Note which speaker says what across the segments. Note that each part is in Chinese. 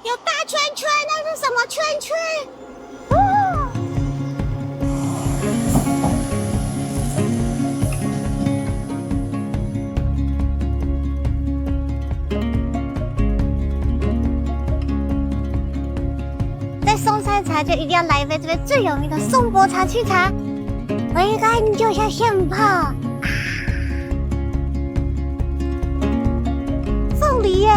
Speaker 1: 有大圈圈，那是什么圈圈？在松山茶就一定要来一杯这边最有名的松柏茶清茶，回甘就像现泡。凤梨耶！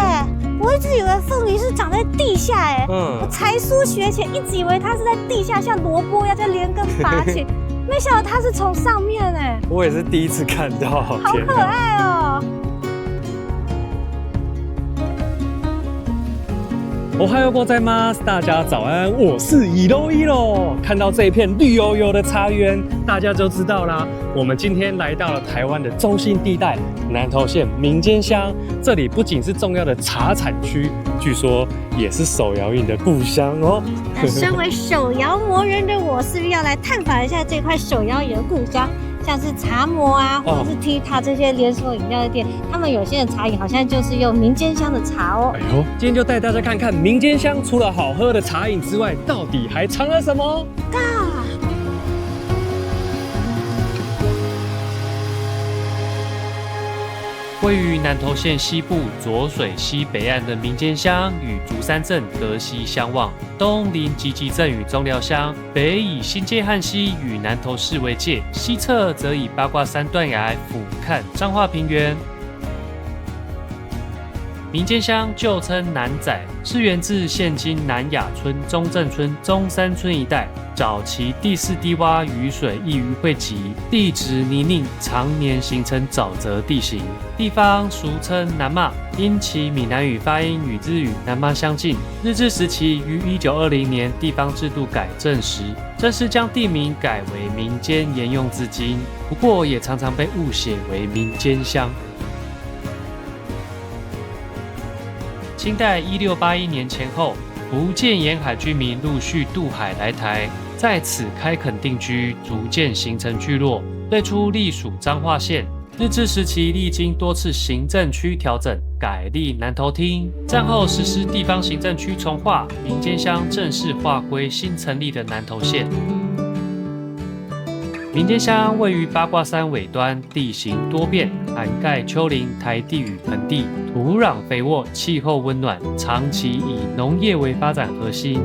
Speaker 1: 我一直以为凤梨是长在地下哎，我才疏学浅，一直以为它是在地下，像萝卜要在连根拔起，没想到它是从上面哎。
Speaker 2: 我也是第一次看到，
Speaker 1: 好可爱哦！
Speaker 2: おはようございます，大家早安，我是一楼。看到这一片绿油油的茶园，大家就知道啦。我们今天来到了台湾的中心地带，南投县民间乡。这里不仅是重要的茶产区，据说也是手摇饮的故乡哦。
Speaker 1: 那身为手摇魔人的我，是不是要来探访一下这块手摇饮的故乡？像是茶魔啊，或者是 Tita 这些连锁饮料的店，他们有些的茶饮好像就是用民间乡的茶哦。
Speaker 2: 哎呦，今天就带大家看看民间乡除了好喝的茶饮之外，到底还藏了什么？位于南投县西部浊水溪北岸的民间乡，与竹山镇隔溪相望，东临集集镇与中寮乡，北以新界汉溪与南投市为界，西侧则以八卦山断崖俯瞰彰化平原。民间乡旧称南仔，是源自现今南雅村、中正村、中山村一带。早期地势低洼，雨水易于汇集，地质泥泞，常年形成沼泽地形。地方俗称南骂，因其闽南语发音与日语南骂相近。日治时期于1920年地方制度改正时，正式将地名改为民间，沿用至今。不过也常常被误写为民间乡。清代1681年前后，福建沿海居民陆续渡海来台，在此开垦定居，逐渐形成聚落。最初隶属彰化县，日治时期历经多次行政区调整，改隶南投厅。战后实施地方行政区重划，民间乡正式划归新成立的南投县。民间乡位于八卦山尾端，地形多变，涵盖丘陵、台地与盆地，土壤肥沃，气候温暖，长期以农业为发展核心。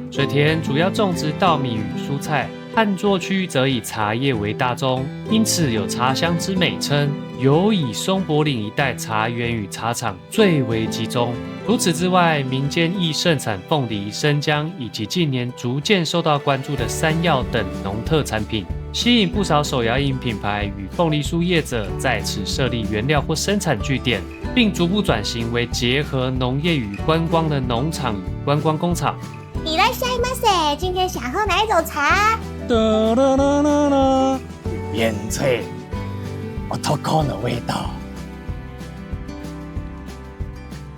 Speaker 2: 水田主要种植稻米与蔬菜，旱作区则以茶叶为大宗，因此有茶乡之美称。尤以松柏岭一带茶园与茶厂最为集中。除此之外，民间亦盛产凤梨、生姜，以及近年逐渐受到关注的山药等农特产品，吸引不少手摇饮品牌与凤梨酥业者在此设立原料或生产据点，并逐步转型为结合农业与观光的农场与观光工厂。
Speaker 1: いらっしゃいませ，今天想喝哪一种茶？
Speaker 3: 烟脆男的味道。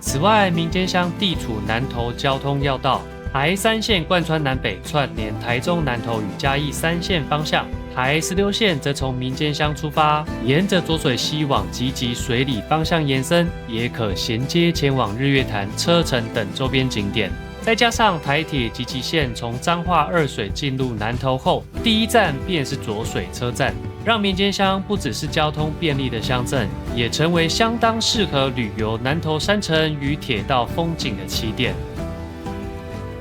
Speaker 2: 此外，民间乡地处南投交通要道，台3线贯穿南北，串联台中、南投与嘉义3线方向。台16线则从民间乡出发，沿着浊水溪往集集水里方向延伸，也可衔接前往日月潭、车城等周边景点。再加上台铁集集线从彰化二水进入南投后，第一站便是浊水车站，让民间乡不只是交通便利的乡镇，也成为相当适合旅游南投山城与铁道风景的起点。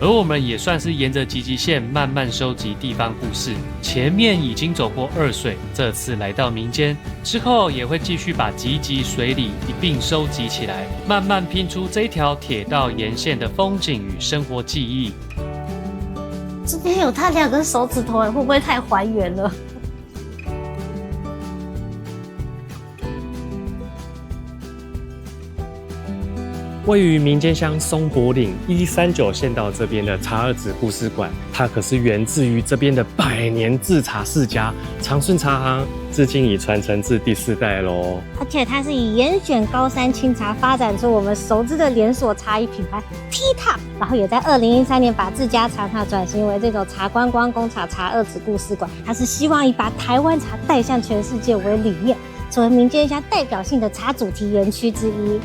Speaker 2: 而我们也算是沿着集集线慢慢收集地方故事，前面已经走过二水，这次来到民间，之后也会继续把集集水里一并收集起来，慢慢拼出这条铁道沿线的风景与生活记忆。
Speaker 1: 这边有他2根手指头，会不会太还原了？
Speaker 2: 位于民间乡松柏岭139县道这边的茶二子故事馆，它可是源自于这边的100年制茶世家长顺茶行，至今已传承至第4代咯。
Speaker 1: 而且它是以严选高山青茶发展出我们熟知的连锁茶饮品牌 Tita， 然后也在2013年把自家茶厂转型为这种茶观光工厂茶二子故事馆。它是希望以把台湾茶带向全世界为理念。作为民间乡代表性的茶主题园区之一。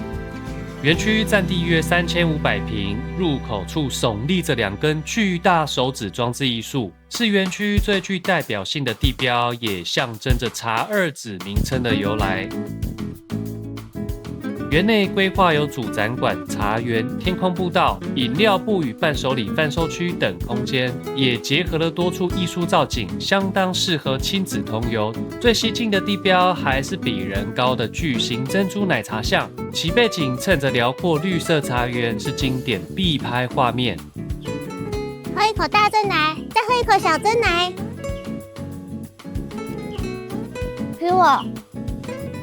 Speaker 2: 园区占地约3500平，入口处耸立着2根巨大手指装置艺术，是园区最具代表性的地标，也象征着茶二子名称的由来。园内规划有主展馆、茶园、天空步道、饮料部与伴手礼贩售区等空间，也结合了多处艺术造景，相当适合亲子同游。最吸睛的地标还是比人高的巨型珍珠奶茶像，其背景衬着辽阔绿色茶园，是经典必拍画面。
Speaker 1: 喝一口大珍奶，再喝一口小珍奶。给我。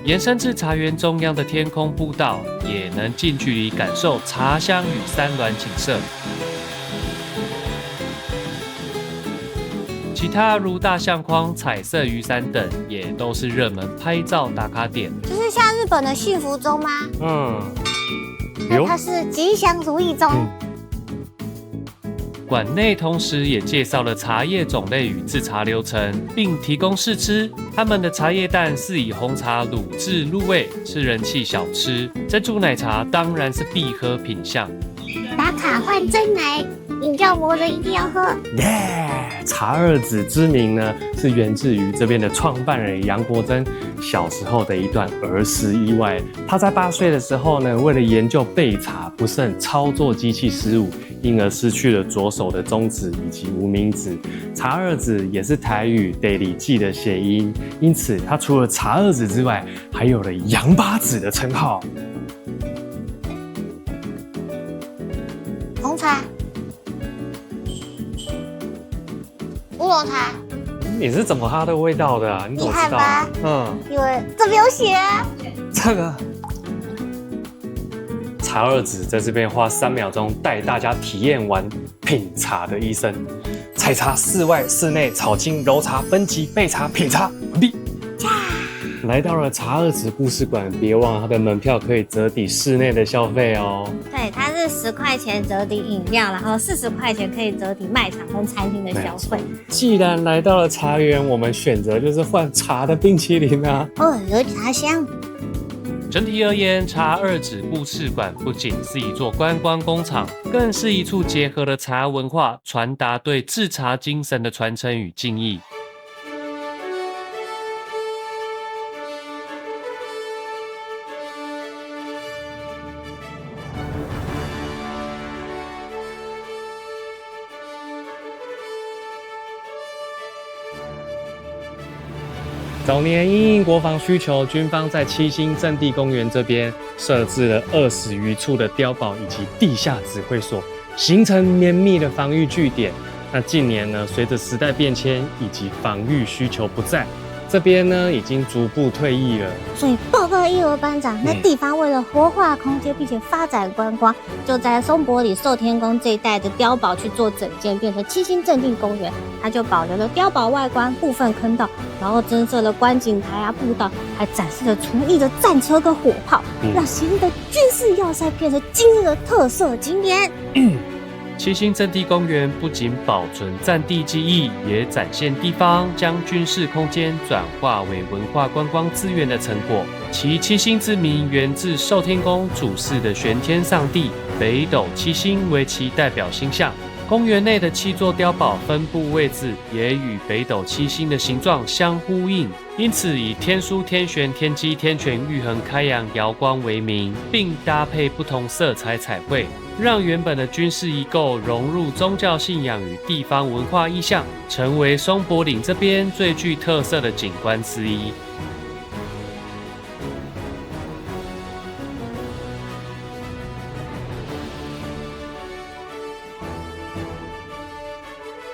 Speaker 2: 延伸至茶园中央的天空步道，也能近距离感受茶香与山峦景色。其他如大相框、彩色雨伞等，也都是热门拍照打卡点。
Speaker 1: 就是像日本的幸福钟吗？那它是吉祥如意钟。
Speaker 2: 馆内同时也介绍了茶叶种类与制茶流程，并提供试吃。他们的茶叶蛋是以红茶卤制入味，是人气小吃。珍珠奶茶当然是必喝品项。
Speaker 1: 打卡换真奶，饮料魔人一定要喝。
Speaker 3: 茶二子之名呢，是源自于这边的创办人杨国珍小时候的一段儿时意外。他在8岁的时候呢，为了研究焙茶，不慎操作机器失误，因而失去了左手的中指以及无名指。茶二子也是台语地理记的谐音，因此他除了茶二子之外，还有了杨八子的称号。
Speaker 1: 红茶、乌龙茶，
Speaker 3: 你是怎么哈的味道的啊？你怎么知道？
Speaker 1: 厉害吧？因为这边有写啊。
Speaker 3: 这个茶二子在这边花3秒钟带大家体验完品茶的一生。采茶、室外、室内、炒青、揉茶、分级、备茶、品茶，完毕。来到了茶二子故事馆，别忘了它的门票可以折抵室内的消费哦。
Speaker 1: 对，它是10块钱折抵饮料，然后40块钱可以折抵卖场跟餐厅的消费。
Speaker 3: 既然来到了茶园，我们选择就是换茶的冰淇淋啊。
Speaker 1: 有茶香。
Speaker 2: 整体而言，茶二子故事馆不仅是一座观光工厂，更是一处结合了茶文化、传达对制茶精神的传承与敬意。
Speaker 3: 早年因应国防需求，军方在七星阵地公园这边设置了20余处的碉堡以及地下指挥所，形成绵密的防御据点。那近年呢，随着时代变迁以及防御需求不再，这边呢已经逐步退役了。
Speaker 1: 所以报告一楼班长，那地方为了活化空间并且发展观光，就在松柏里寿天宫这一带的碉堡去做整建，变成七星阵地公园。它就保留了碉堡外观部分坑道，然后增设了观景台啊、步道，还展示了厨艺的战车跟火炮，让昔日的军事要塞变成今日的特色景点。
Speaker 2: 七星阵地公园不仅保存战地记忆，也展现地方将军事空间转化为文化观光资源的成果。其七星之名源自寿天宫主祀的玄天上帝，北斗七星为其代表星象。公园内的7座碉堡分布位置也与北斗七星的形状相呼应，因此以天枢、天璇、天机、天权、玉衡、开阳、瑶光为名，并搭配不同色彩彩绘，让原本的军事遗构融入宗教信仰与地方文化意象，成为松柏岭这边最具特色的景观之一。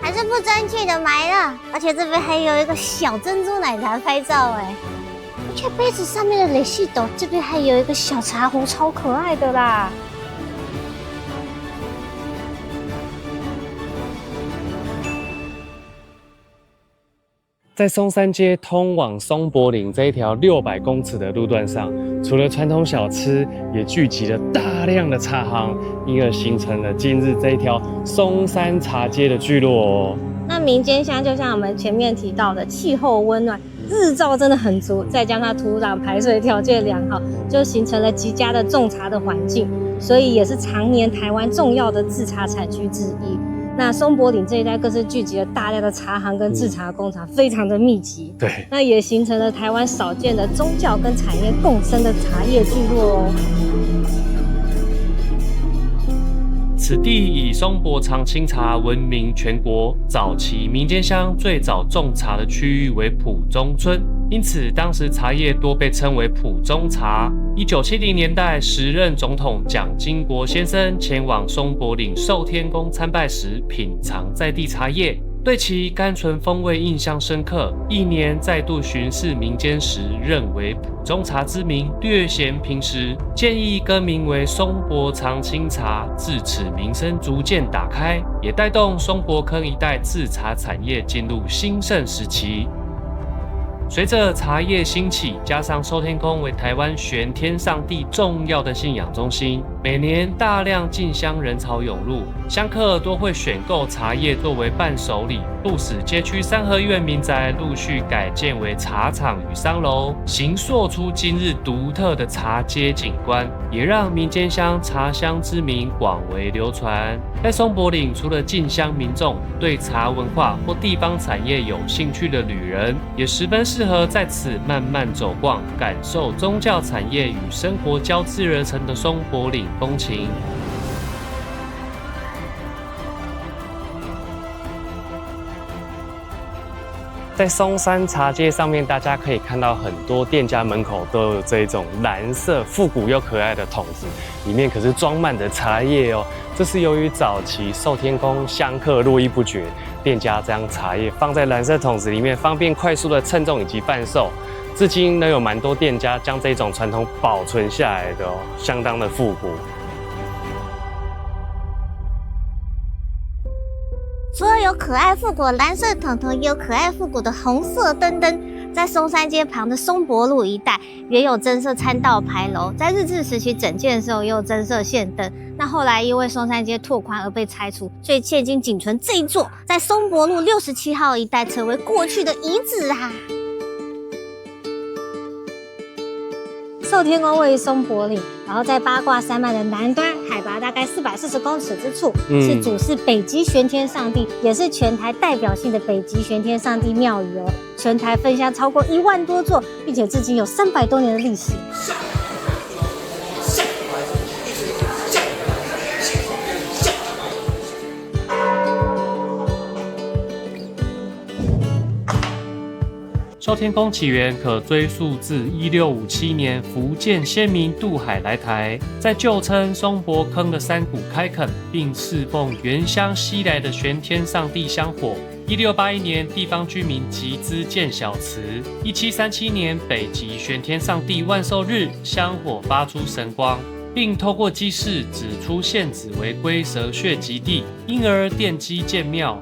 Speaker 1: 还是不争气的买了，而且这边还有一个小珍珠奶茶拍照哎，而且杯子上面的雷西斗这边还有一个小茶壶，超可爱的啦。
Speaker 3: 在松山街通往松柏岭这一条600公尺的路段上，除了传统小吃，也聚集了大量的茶行，因而形成了今日这一条松山茶街的聚落哦。
Speaker 1: 那民间乡就像我们前面提到的，气候温暖，日照真的很足，再加上土壤排水条件良好，就形成了极佳的种茶的环境，所以也是常年台湾重要的制茶产区之一。那松柏岭这一带更是聚集了大量的茶行跟制茶工厂，非常的密集。
Speaker 3: 对，
Speaker 1: 那也形成了台湾少见的宗教跟产业共生的茶叶聚落哦。
Speaker 2: 此地以松柏长青茶闻名全国，早期民间乡最早种茶的区域为埔中村，因此当时茶叶多被称为埔中茶。1970年代，时任总统蒋经国先生前往松柏岭寿天宫参拜时，品尝在地茶叶，对其甘醇风味印象深刻。翌年再度巡视民间时，认为埔中茶之名略显平实，建议更名为松柏长青茶。自此名声逐渐打开，也带动松柏坑一带制茶产业进入兴盛时期。随着茶叶兴起，加上寿天宫为台湾玄天上帝重要的信仰中心，每年大量进香人潮涌入，香客多会选购茶叶作为伴手礼，不使街区三合院民宅陆续改建为茶厂与商楼，形塑出今日独特的茶街景观，也让民间乡茶乡之名广为流传。在松柏岭，除了进香民众，对茶文化或地方产业有兴趣的旅人，也十分适合在此慢慢走逛，感受宗教产业与生活交织而成的松柏岭风情。
Speaker 3: 在松山茶街上面，大家可以看到很多店家门口都有这种蓝色复古又可爱的桶子，里面可是装满的茶叶哦。这是由于早期寿天宫香客络绎不绝，店家将茶叶放在蓝色桶子里面，方便快速的称重以及贩售。至今仍有蛮多店家将这种传统保存下来的哦，相当的复古。
Speaker 4: 除了有可爱复古的蓝色桶桶，也有可爱复古的红色灯灯。在松山街旁的松柏路一带，也有增设参道牌楼。在日治时期整建的时候，也有增设线灯。那后来因为松山街拓宽而被拆除，所以现今仅存这一座，在松柏路67号一带，成为过去的遗址啊。
Speaker 1: 寿天宫位于松柏岭，然后在八卦山脉的南端，海拔大概440公尺之处，是主祀北极玄天上帝，也是全台代表性的北极玄天上帝庙宇哦。全台分香超过1万多座，并且至今有300多年的历史。
Speaker 2: 寿天宫起源可追溯至1657年，福建先民渡海来台，在旧称松柏坑的山谷开垦，并侍奉原乡西来的玄天上帝香火。1681年，地方居民集资建小祠。1737年，北极玄天上帝万寿日，香火发出神光，并透过祭祀指出现址为龟蛇穴极地，因而奠基建庙。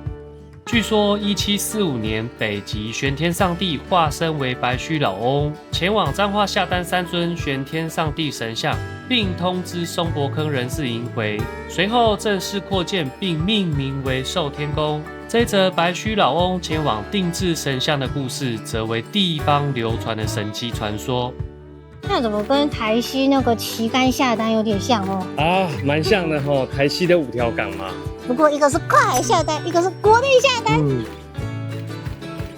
Speaker 2: 据说1745年，北极玄天上帝化身为白须老翁，前往彰化下丹3尊玄天上帝神像，并通知松柏坑人士迎回。随后正式扩建并命名为寿天宫。这则白须老翁前往定制神像的故事，则为地方流传的神奇传说。
Speaker 1: 那怎么跟台西那个旗杆下单有点像哦？
Speaker 3: 啊，蛮像的哦，台西的5条港嘛。
Speaker 1: 不过一个是跨海下单，一个是国内下单。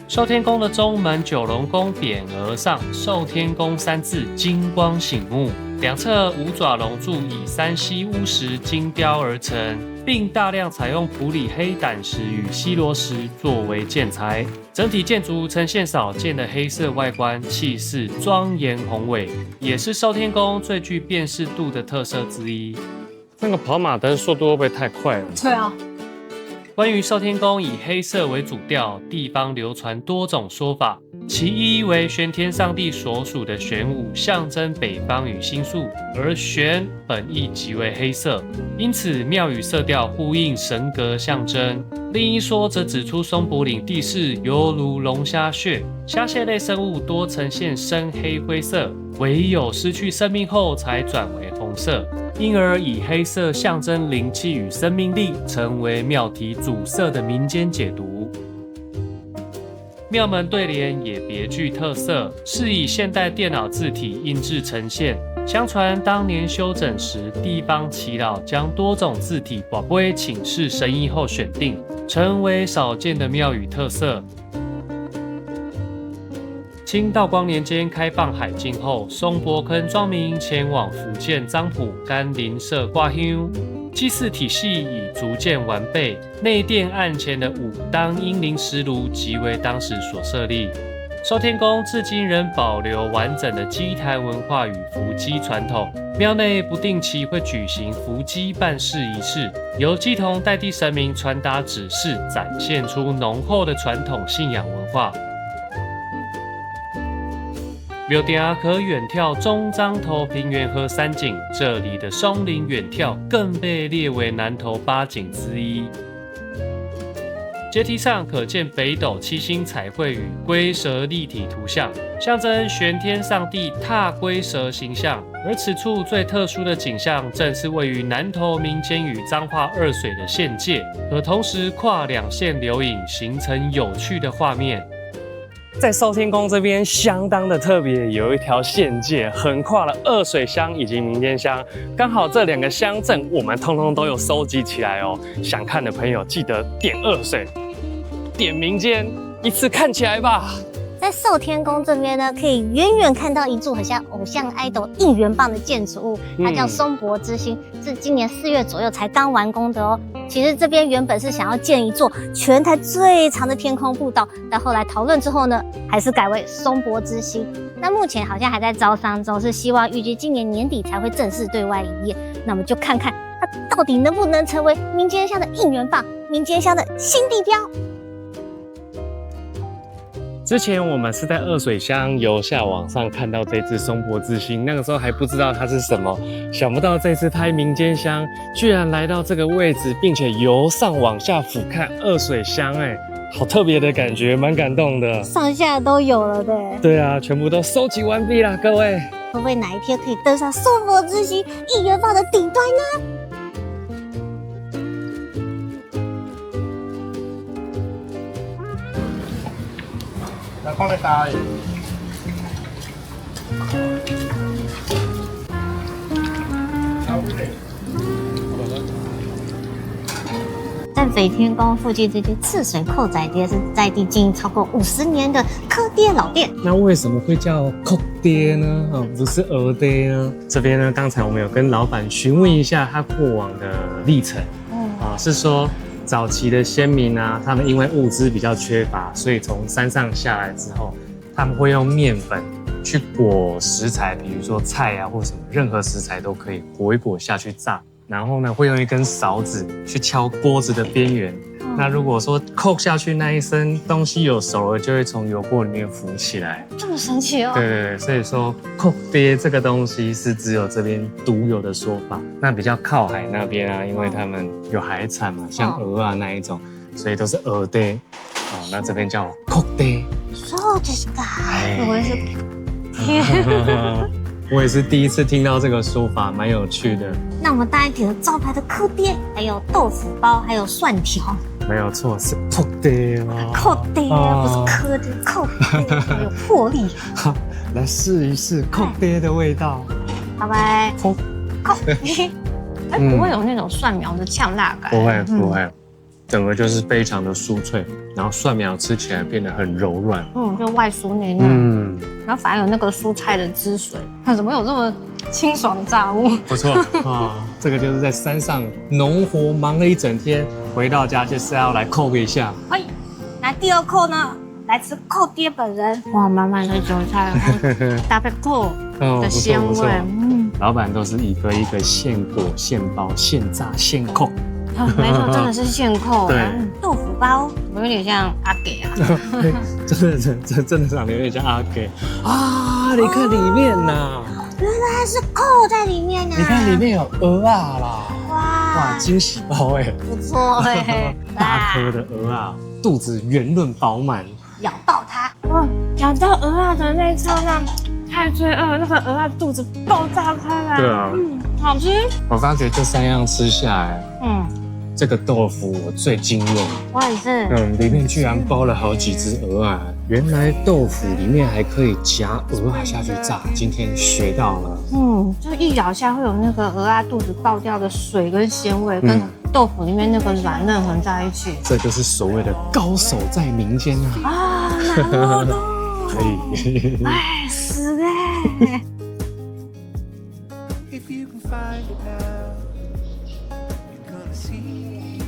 Speaker 2: 寿天宫的中门九龙宫匾额上，寿天宫3字金光醒目，两侧五爪龙柱以山西乌石精雕而成，并大量采用埔里黑胆石与西螺石作为建材，整体建筑呈现少见的黑色外观，气势庄严宏伟，也是寿天宫最具辨识度的特色之一。
Speaker 3: 那个跑马灯速度会不会太快了？
Speaker 1: 对啊。
Speaker 2: 关于寿天宫以黑色为主调，地方流传多种说法。其一为玄天上帝所属的玄武象征北方与星宿，而玄本意即为黑色，因此庙宇色调呼应神格象征。另一说则指出松柏岭地势犹如龙虾穴，虾蟹类生物多呈现深黑灰色，唯有失去生命后才转为红色，因而以黑色象征灵气与生命力，成为庙体主色的民间解读。庙门对联也别具特色，是以现代电脑字体印制呈现。相传当年修整时，地方耆老将多种字体跋杯请示神意后选定，成为少见的庙宇特色。清道光年间开放海禁后，松柏坑庄民前往福建漳浦甘霖社挂香，祭祀体系已逐渐完备。内殿案前的武当英灵石炉即为当时所设立。寿天宫至今仍保留完整的祭坛文化与扶乩传统，庙内不定期会举行扶乩办事仪式，由乩童代替神明传达指示，展现出浓厚的传统信仰文化。庙埕可远眺中彰头平原和山景，这里的松林远眺更被列为南投8景之一。阶梯上可见北斗七星彩绘与龟蛇立体图像，象征玄天上帝踏龟蛇形象。而此处最特殊的景象，正是位于南投民间与彰化二水的县界，可同时跨2县流影，形成有趣的画面。
Speaker 3: 在寿天宫这边相当的特别，有一条县界横跨了二水乡以及民间乡，刚好这2个乡镇我们通通都有收集起来哦。想看的朋友记得点二水，点民间，一次看起来吧。
Speaker 4: 在寿天宫这边呢，可以远远看到一座很像偶像 idol 应援棒的建筑物，它叫松柏之星，是今年4月左右才刚完工的哦。其实这边原本是想要建一座全台最长的天空步道，但后来讨论之后呢，还是改为松柏之星。那目前好像还在招商中，是希望预计今年年底才会正式对外营业。那我们就看看它到底能不能成为民间乡的应援棒，民间乡的新地标。
Speaker 3: 之前我们是在二水乡由下往上看到这只松柏之星，那个时候还不知道它是什么，想不到这次拍民间乡居然来到这个位置，并且由上往下俯瞰二水乡，好特别的感觉，蛮感动的。
Speaker 1: 上下都有了的。
Speaker 3: 对啊，全部都收集完毕啦，各位。
Speaker 4: 会不会哪一天可以登上松柏之星应援棒的顶端呢？
Speaker 5: 来放在家里。
Speaker 4: 在北天宫附近这间赤水扣仔爹是在地经营超过50年的蚵爹老店。
Speaker 3: 那为什么会叫蚵爹呢？不是鹅爹呢？这边呢，刚才我们有跟老板询问一下他过往的历程，是说早期的先民啊，他们因为物资比较缺乏，所以从山上下来之后，他们会用面粉去裹食材，比如说菜啊或什么，任何食材都可以裹一裹下去炸。然后呢，会用一根勺子去敲锅子的边缘。那如果说扣下去那一声东西有熟了，就会从油锅里面浮起来。
Speaker 1: 这么神奇哦！
Speaker 3: 对对对，所以说蚵爹这个东西是只有这边独有的说法。那比较靠海那边啊，因为他们有海产嘛，像鹅啊那一种，所以都是鹅爹。那这边叫蚵爹。
Speaker 4: そうですか。
Speaker 1: 我也是。
Speaker 3: 我也是第一次听到这个说法，蛮有趣的。
Speaker 4: 那我们大家点了招牌的蚵爹，还有豆腐包，还有蒜条。
Speaker 3: 没有错，是蚵爹哦。
Speaker 4: 蚵爹不是蚵爹，蚵爹有魄力。
Speaker 3: 好，来试一试蚵爹的味道。
Speaker 4: 拜拜。
Speaker 1: 蚵爹，不会有那种蒜苗的呛辣感。
Speaker 3: 不会不会，整个就是非常的酥脆，然后蒜苗吃起来变得很柔软。
Speaker 1: 就外酥内嫩。然后反而有那个蔬菜的汁水，怎么有这么清爽的炸物？
Speaker 3: 不错啊，这个就是在山上农活忙了一整天，回到家就是要来扣一下。
Speaker 1: 哎，来第2扣呢，来吃蚵爹本人。哇，满满的韭菜，搭配蚵的鲜味。
Speaker 3: 老板都是一个一个现裹、现包、现炸、现扣。
Speaker 1: 没错，真的是现扣。
Speaker 3: 对，
Speaker 4: 豆腐包，
Speaker 1: 有点像阿给啊。
Speaker 3: 真的长得有点像阿给啊！你看里面呐，
Speaker 4: 原来是蚵在里面呢。
Speaker 3: 你看里面有鹅啊啦！哇，惊喜包哎，
Speaker 4: 不错哎，
Speaker 3: 大颗的鹅啊，肚子圆润饱满，
Speaker 4: 咬爆它。
Speaker 1: 哇，咬到鹅啊的那一刹那，太罪恶了，那个鹅啊肚子爆炸开来。
Speaker 3: 对啊，
Speaker 1: 好吃。
Speaker 3: 我发觉这3样吃下来，这个豆腐我最惊艳。
Speaker 1: 我也是。
Speaker 3: 里面居然包了好几只鹅啊，原来豆腐里面还可以夹鹅啊下去炸，今天学到了。
Speaker 1: 就一咬下会有那个鹅啊肚子爆掉的水跟鲜味，跟豆腐里面那个软嫩混在一起。
Speaker 3: 这就是所谓的高手在民间啊！
Speaker 1: 啊，なるほど。
Speaker 3: 可以。
Speaker 1: 哎，是哎。
Speaker 6: If you can find it now, you're gonna see.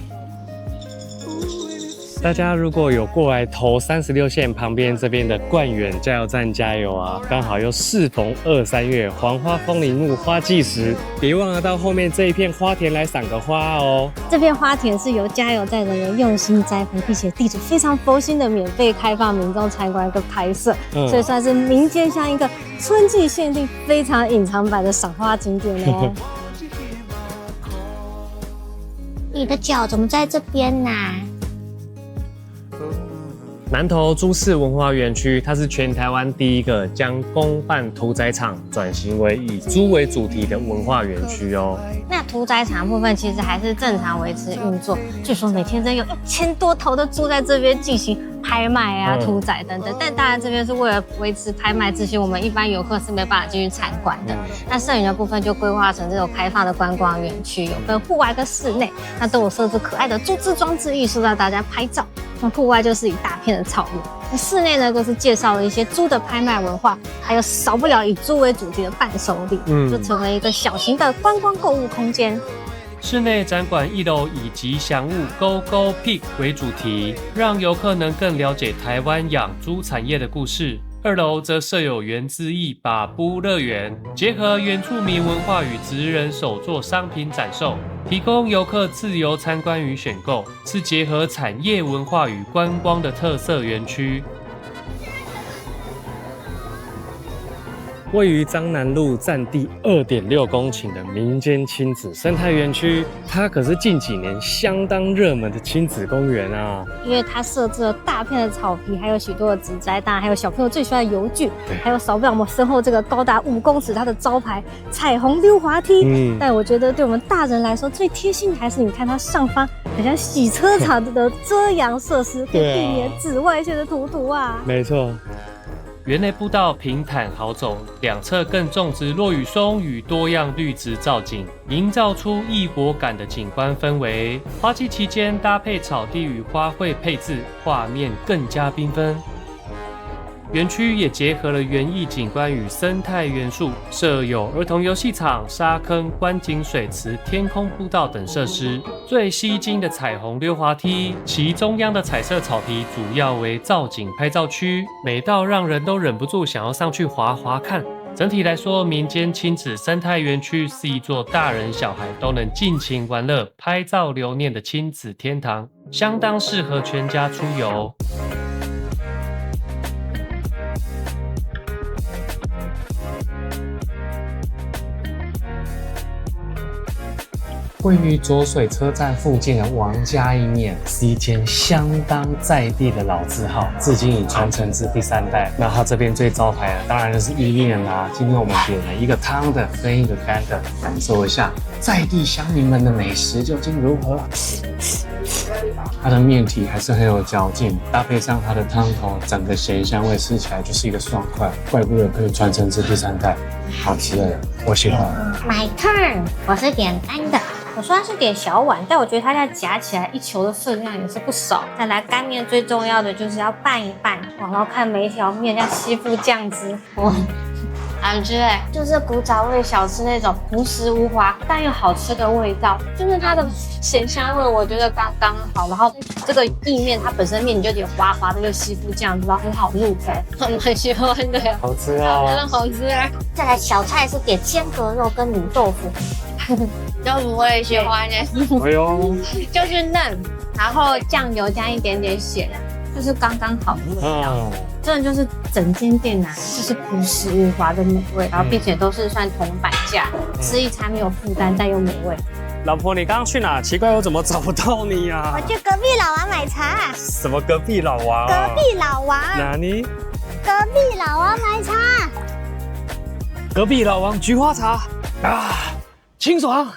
Speaker 3: 大家如果有过来投36线旁边这边的冠远加油站加油啊，刚好又适逢2、3月黄花风铃木花季时，别忘了到后面这一片花田来赏个花哦。
Speaker 1: 这片花田是由加油站的人用心栽培，并且地主非常佛心的免费开放民众参观跟拍摄，所以算是民间像一个春季限定非常隐藏版的赏花景点哦。
Speaker 4: 你的脚怎么在这边呢？
Speaker 3: 南投株式文化园区，它是全台湾第一个将公办屠宰场转型为以猪为主题的文化园区哦。
Speaker 1: 那屠宰场部分其实还是正常维持运作，据说每天真有1000多头的猪在这边进行拍卖啊、屠宰等等。但当然这边是为了维持拍卖秩序，我们一般游客是没办法进去参观的。那剩余的部分就规划成这种开放的观光园区，有分户外跟室内，那都有设置可爱的猪只装置艺术让大家拍照。那户外就是一大片的草原，那室内呢就是介绍了一些猪的拍卖文化，还有少不了以猪为主题的伴手礼，就成为一个小型的观光购物空间。
Speaker 2: 室内展馆1楼以吉祥物 Go Go Pig 为主题，让游客能更了解台湾养猪产业的故事。2楼则设有源自意把布乐园，结合原住民文化与职人手作商品展售，提供游客自由参观与选购，是结合产业文化与观光的特色园区。
Speaker 3: 位于彰南路占地2.6公顷的民间亲子生态园区，它可是近几年相当热门的亲子公园啊！
Speaker 1: 因为它设置了大片的草皮，还有许多的植栽，当然还有小朋友最喜欢的游具，还有少不了我们身后这个高达5公尺它的招牌彩虹溜滑梯。但我觉得对我们大人来说最贴心的还是你看它上方很像洗车场的遮阳设施，可以避免紫外线的涂涂啊。
Speaker 3: 没错。
Speaker 2: 园内步道平坦好走，两侧更种植落羽松与多样绿植造景，营造出异国感的景观氛围。花季期间搭配草地与花卉配置，画面更加缤纷。园区也结合了园艺景观与生态元素，设有儿童游戏场、沙坑、观景水池、天空步道等设施。最吸睛的彩虹溜滑梯，其中央的彩色草皮主要为造景拍照区，美到让人都忍不住想要上去滑滑看。整体来说，民间亲子生态园区是一座大人小孩都能尽情玩乐、拍照留念的亲子天堂，相当适合全家出游。
Speaker 3: 位于浊水车站附近的王家意面是一间相当在地的老字号，至今已传承至第3代。那它这边最招牌的当然就是意面啦。今天我们点了一个汤的跟一个干的，感受一下在地乡民们的美食究竟如何。它的面体还是很有嚼劲，搭配上它的汤头，整个咸香味吃起来就是一个爽快，怪不得可以传承至第3代，好吃的，我喜欢。
Speaker 4: My turn， 我是点干的。
Speaker 1: 我虽然是点小碗，但我觉得它在夹起来一球的分量也是不少。再来干面最重要的就是要拌一拌，然后看每一条面要吸附酱汁，哇，好吃哎！就是古早味小吃那种朴实无华但又好吃的味道，就是它的咸香味，我觉得刚刚好。然后这个意面它本身面就有点滑滑的，又吸附酱汁，然后很好入口，很喜欢的，
Speaker 3: 好吃啊，
Speaker 1: 真的好吃啊！
Speaker 4: 再来小菜是点煎格肉跟卤豆腐。
Speaker 1: 豆腐我也喜欢耶，
Speaker 3: 哎呦，
Speaker 1: 就是嫩，然后酱油加一点点咸，就是刚刚好的味道。真的就是整间店啊，就是朴实无华的美味，然后并且都是算铜板价，吃一餐没有负担但又美味。
Speaker 3: 老婆，你刚刚去哪？奇怪，我怎么找不到你呀？
Speaker 4: 我去隔壁老王买茶。
Speaker 3: 什么隔壁老王？
Speaker 4: 隔壁老王。
Speaker 3: 哪里？
Speaker 4: 隔壁老王买茶。
Speaker 3: 隔壁老王菊花茶啊，清爽。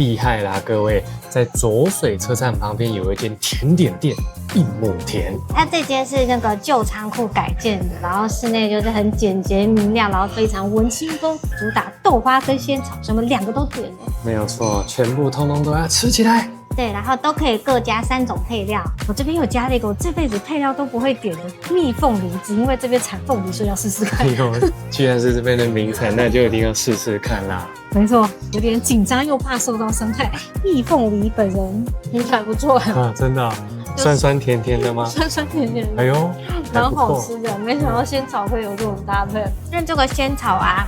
Speaker 3: 厉害啦，各位，在浊水车站旁边有一间甜点店，一亩田。
Speaker 1: 它这间是那个旧仓库改建的，然后室内就是很简洁明亮，然后非常文青风，主打豆花跟仙草，什么2个都点了。
Speaker 3: 没有错，全部通通都要吃起来。
Speaker 1: 对，然后都可以各加3种配料。我这边有加了一个我这辈子配料都不会点的蜜凤梨，只因为这边产凤梨，所以要试试看。
Speaker 3: 哎呦，既然是这边的名产，那就一定要试试看啦。
Speaker 1: 没错，有点紧张又怕受到伤害。蜜凤梨本人听起来不错，
Speaker 3: 啊，真的、酸酸甜甜的吗？
Speaker 1: 酸酸甜甜的，
Speaker 3: 哎呦，
Speaker 1: 蛮好吃的。没想到仙草会有这种搭配。因为这个仙草啊，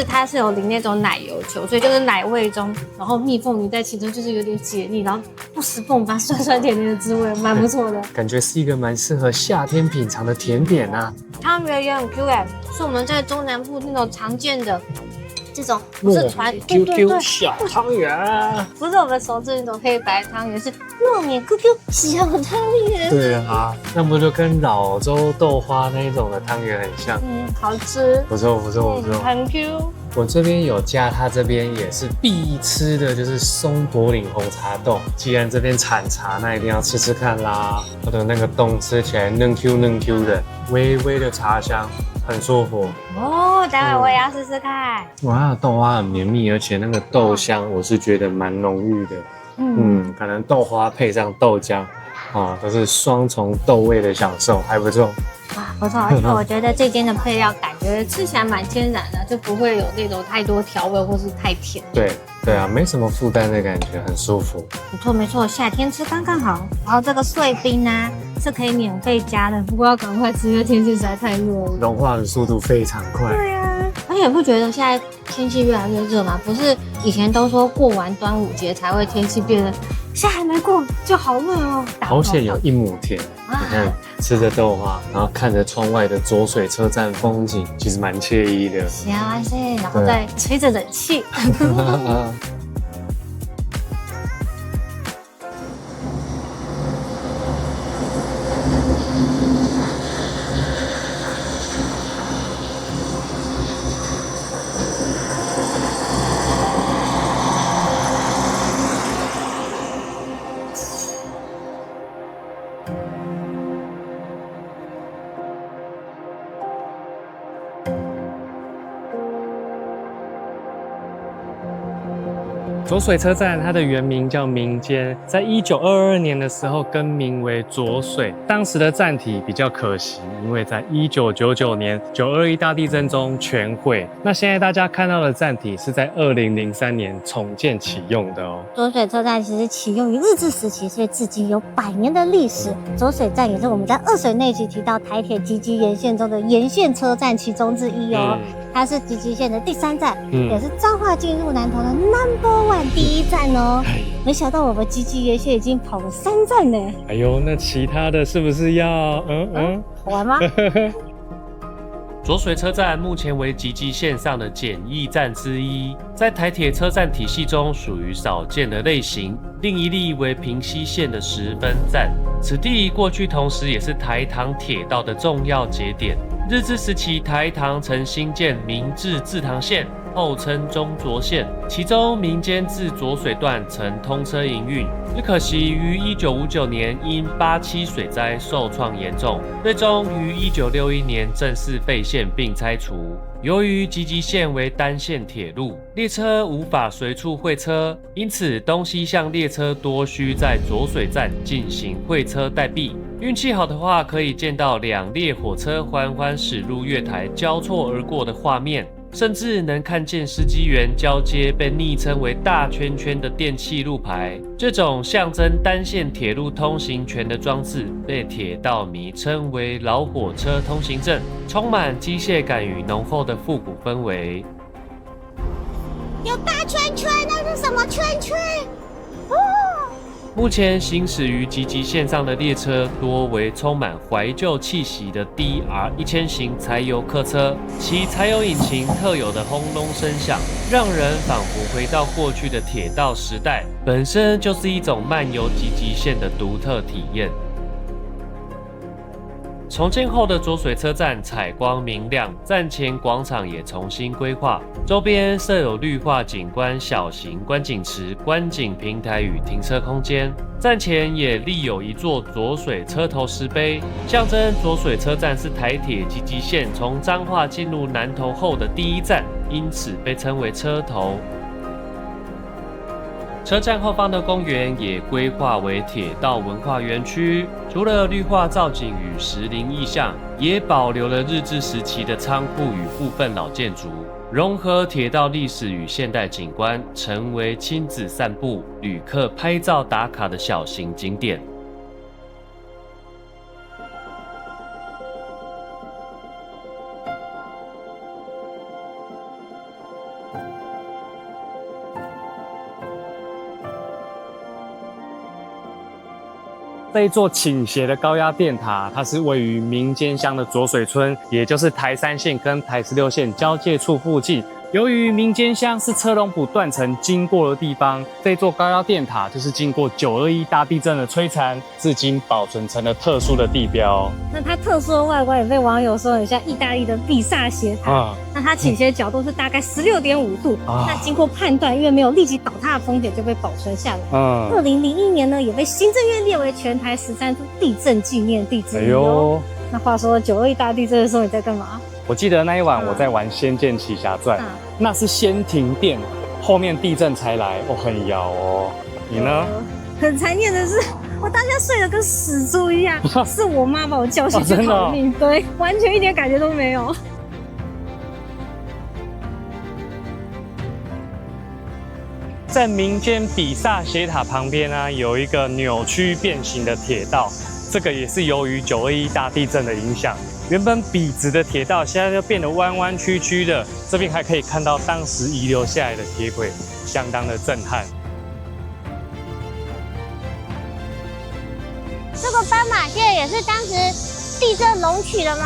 Speaker 1: 它是有淋那种奶油球，所以就是奶味中，然后蜜凤梨在其中就是有点解腻，然后不时迸发酸酸甜甜的滋味，蛮不错的。
Speaker 3: 感觉是一个蛮适合夏天品尝的甜点啊。
Speaker 1: 汤圆也很 Q 哎，是我们在中南部那种常见的这种，不是传
Speaker 3: 对对对小汤圆，
Speaker 1: 不是我们熟知那种黑白汤圆，是糯米 QQ 小汤圆。
Speaker 3: 对啊，那不就跟老州豆花那一种的汤圆很像？
Speaker 1: 好吃，
Speaker 3: 不错不错不错，
Speaker 1: 很 Q。
Speaker 3: 我这边有加，它这边也是必吃的，就是松柏岭红茶冻。既然这边产茶，那一定要吃吃看啦。它的那个冻吃起来嫩 Q 嫩 Q 的，微微的茶香，很舒服。
Speaker 1: 哦，待会我也要试试看。
Speaker 3: 哇，豆花很绵密，而且那个豆香我是觉得蛮浓郁的。可能豆花配上豆浆，都是双重豆味的享受，还不错。
Speaker 1: 哇，不错，而且我觉得这间的配料感觉吃起来蛮天然的，就不会有那种太多调味或是太甜。
Speaker 3: 对啊，没什么负担的感觉，很舒服。
Speaker 1: 没错，夏天吃刚刚好。然后这个碎冰呢是可以免费加的，不过要赶快吃，因为天气实在太热了，
Speaker 3: 融化的速度非常快。
Speaker 1: 对啊，而且不觉得现在天气越来越热吗？不是以前都说过完端午节才会天气变热，现在还没过就好热哦。
Speaker 3: 好险有一亩田，你看吃着豆花，然后看着窗外的浊水车站风景，其实蛮惬意的。
Speaker 1: 幸せ，然后再吹着冷气。
Speaker 3: 浊水车站它的原名叫民间，在1922年的时候更名为浊水。当时的站体比较可惜，因为在1999年921大地震中全毁。那现在大家看到的站体是在2003年重建启用的哦。
Speaker 4: 浊水车站其实启用于日治时期，所以至今有100年的历史。浊水站也是我们在二水那集提到台铁集集沿线中的沿线车站其中之一哦。它是集集线的第3站，也是彰化进入南投的 No.1第1站哦。没想到我们集集沿线已经跑了3站呢。
Speaker 3: 哎呦，那其他的是不是要
Speaker 4: 好玩吗？
Speaker 2: 浊水车站目前为集集线上的简易站之一，在台铁车站体系中属于少见的类型。另一例为平溪线的10分站，此地过去同时也是台糖铁道的重要节点。日治时期，台糖曾兴建明治制糖线，后称中浊线，其中民间至浊水段曾通车营运，只可惜于1959年因87水灾受创严重，最终于1961年正式废线并拆除。由于集集线为单线铁路，列车无法随处会车，因此东西向列车多需在浊水站进行会车待避。运气好的话，可以见到2列火车缓缓驶入月台交错而过的画面，甚至能看见司机员交接被昵称为大圈圈的电气路牌。这种象征单线铁路通行权的装置，被铁道迷称为老火车通行证，充满机械感与浓厚的复古氛围。
Speaker 4: 有大圈圈，那是什么圈圈？
Speaker 2: 目前行驶于集集线上的列车多为充满怀旧气息的 DR1000 型柴油客车，其柴油引擎特有的轰隆声响，让人仿佛回到过去的铁道时代，本身就是一种漫游集集线的独特体验。重建后的浊水车站采光明亮，站前广场也重新规划，周边设有绿化景观小型观景池、观景平台与停车空间。站前也立有一座浊水车头石碑，象征浊水车站是台铁集集线从彰化进入南投后的第一站，因此被称为车头。车站后方的公园也规划为铁道文化园区，除了绿化造景与石林意象，也保留了日治时期的仓库与部分老建筑，融合铁道历史与现代景观，成为亲子散步、旅客拍照打卡的小型景点。
Speaker 3: 这一座倾斜的高压电塔，它是位于民间乡的浊水村，也就是台3线跟台16线交界处附近。由于民间乡是车龙埔断层经过的地方，这座高压电塔就是经过921大地震的摧残，至今保存成了特殊的地标。
Speaker 1: 那它特殊的外观也被网友说很像意大利的比萨斜塔。那它倾斜角度是大概16.5度。那经过判断，因为没有立即倒塌的风险，就被保存下来。2001年呢，也被行政院列为全台13处地震纪念地之一哦。那话说921大地震的时候你在干嘛？
Speaker 3: 我记得那一晚我在玩《仙剑奇侠传》，那是先停电，后面地震才来，很摇哦。你呢？
Speaker 1: 很残念的是，我当下睡得跟死猪一样，是我妈把我叫醒去逃命，对，完全一点感觉都没有。
Speaker 3: 在民间比萨斜塔旁边呢，有一个扭曲变形的铁道，这个也是由于921大地震的影响。原本笔直的铁道，现在就变得弯弯曲曲的。这边还可以看到当时遗留下来的铁轨，相当的震撼。
Speaker 4: 这个斑马线也是当时地震隆起的吗？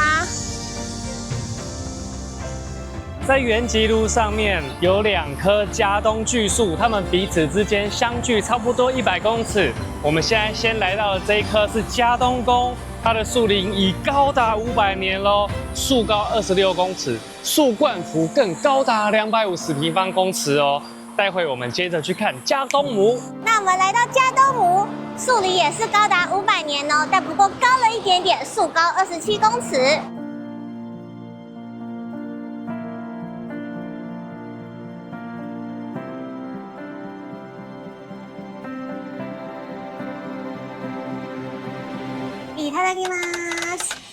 Speaker 3: 在元吉路上面有2棵佳冬巨树，它们彼此之间相距差不多100公尺。我们现在先来到的这一棵是佳冬宫。它的树龄已高达500年喽，树高26公尺，树冠幅更高达250平方公尺哦。待会我们接着去看佳冬母。
Speaker 4: 那我们来到佳冬母，树龄也是高达500年哦，但不过高了一点点，树高27公尺。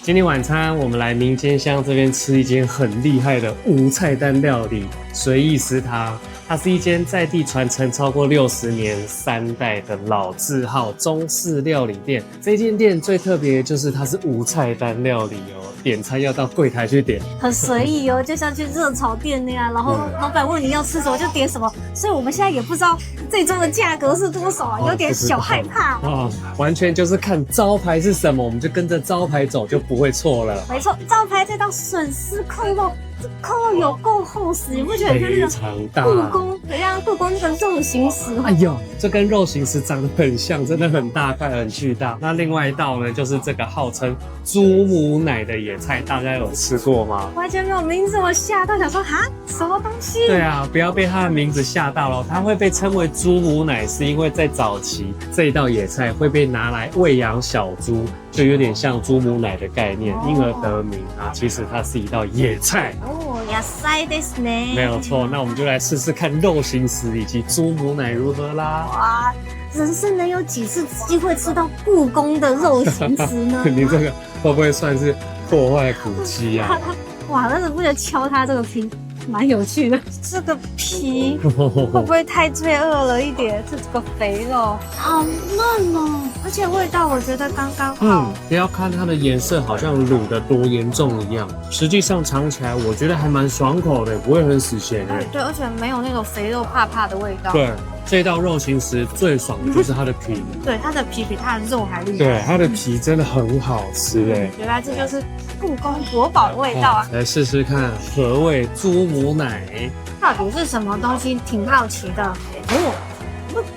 Speaker 3: 今天晚餐我们来民间乡这边吃一间很厉害的无菜单料理随意食堂。它是一间在地传承超过60年3代的老字号中式料理店。这间店最特别的就是它是无菜单料理哦，点餐要到柜台去点，
Speaker 1: 很随意哦，就像去热炒店那样，然后老板问你要吃什么就点什么。所以我们现在也不知道最终的价格是多少啊，有点小害怕哦。
Speaker 3: 完全就是看招牌是什么，我们就跟着招牌走，就不会错了。
Speaker 1: 没错，招牌这道笋丝扣肉，这扣肉有够厚实，你不觉得很像那个故宫，很像故宫那个肉形石？
Speaker 3: 哎呦，这跟肉形石长得很像，真的很大块，很巨大。那另外一道呢，就是这个号称猪母奶的野菜，大家有吃过吗？
Speaker 1: 完全没有名字，我吓到，想说哈，什么东西？
Speaker 3: 对啊，不要被它的名字吓到了。它会被称为猪母奶，是因为在早期这一道野菜会被拿来喂养小猪，就有点像猪母奶的概念，因而得名啊。其实它是一道野菜。
Speaker 1: 野菜ですね。
Speaker 3: 没有错，那我们就来试试看肉形石以及猪母奶如何啦。
Speaker 1: 哇，人生能有几次机会吃到故宫的肉形石呢？
Speaker 3: 你这个会不会算是破坏古迹啊？
Speaker 1: 哇，但是不觉得敲它这个皮蛮有趣的？这个皮会不会太罪恶了一点？这个肥肉好嫩哦，而且味道我觉得刚刚好。
Speaker 3: 不要看它的颜色好像卤得多严重一样，实际上尝起来我觉得还蛮爽口的，不会很死咸的。
Speaker 1: 对，而且没有那种肥肉怕怕的味道。
Speaker 3: 对，这道肉形石最爽的就是它的皮。
Speaker 1: 对，它的皮比它的肉还厉害。
Speaker 3: 对，它的皮真的很好吃哎。
Speaker 1: 原来这就是故宫国宝的味道啊！
Speaker 3: 来试试看何谓猪母奶，
Speaker 1: 到底是什么东西？挺好奇的。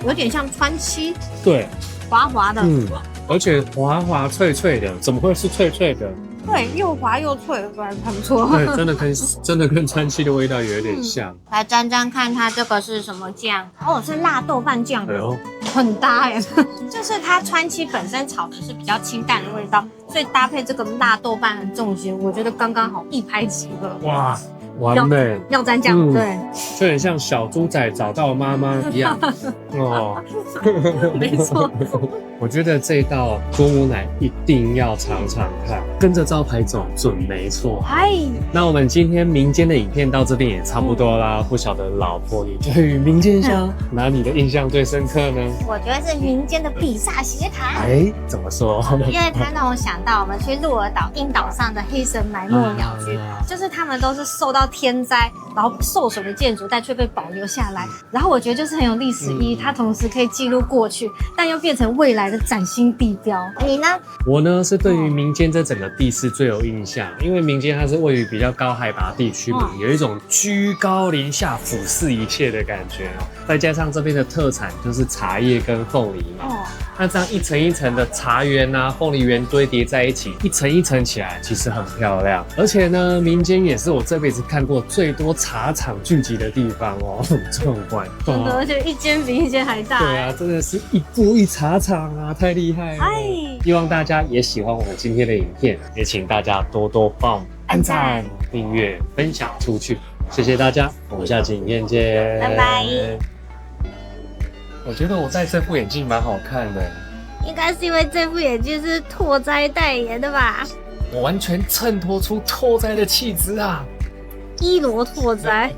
Speaker 1: 有点像川七，
Speaker 3: 对，
Speaker 1: 滑滑的。
Speaker 3: 而且滑滑脆脆的，怎么会是脆脆的？
Speaker 1: 对，又滑又脆，不然还不错。
Speaker 3: 对，真的跟川七的味道有点像。
Speaker 1: 来沾沾看，它这个是什么酱？哦，是辣豆瓣酱，
Speaker 3: 哎呦，
Speaker 1: 很搭哎。就是它川七本身炒的是比较清淡的味道，所以搭配这个辣豆瓣很重咸，我觉得刚刚好，一拍即合。
Speaker 3: 哇，完美！
Speaker 1: 要沾酱，对，
Speaker 3: 就很像小猪仔找到妈妈一样。哦，
Speaker 1: 没错。
Speaker 3: 我觉得这道多姆奶一定要尝尝看，跟着招牌走准没错。
Speaker 1: 嗨，
Speaker 3: 那我们今天民间的影片到这边也差不多啦。不晓得老婆你对于民间香哪里的印象最深刻呢？
Speaker 4: 我觉得是民间的比萨斜塔，
Speaker 3: 哎，怎么说？
Speaker 4: 因为它让我想到我们去鹿儿岛鹰岛上的黑神埋没鸟居，
Speaker 1: 就是他们都是受到天灾然后受损的建筑，但却被保留下来。然后我觉得就是很有历史意义，它同时可以记录过去，但又变成未来的崭新地标。
Speaker 4: 你呢？
Speaker 3: 我呢是对于民间这整个地势最有印象，因为民间它是位于比较高海拔地区嘛，有一种居高临下俯视一切的感觉哦。再加上这边的特产就是茶叶跟凤梨嘛，那这样一层一层的茶园啊、凤梨园堆叠在一起，一层一层起来，其实很漂亮。而且呢，民间也是我这辈子看过最多茶厂聚集的地方哦，很壮观。
Speaker 1: 真的，而且一间比一间还大。
Speaker 3: 对啊，真的是一步一茶厂啊，太厉害了。希望大家也喜欢我们今天的影片，也请大家多多帮我们按赞、订阅、分享出去，谢谢大家，我们下期影片见，
Speaker 4: 拜拜。
Speaker 3: 我觉得我戴这副眼镜蛮好看的，
Speaker 4: 应该是因为这副眼镜是拓哉代言的吧？
Speaker 3: 我完全衬托出拓哉的气质啊！
Speaker 1: 一罗拓哉。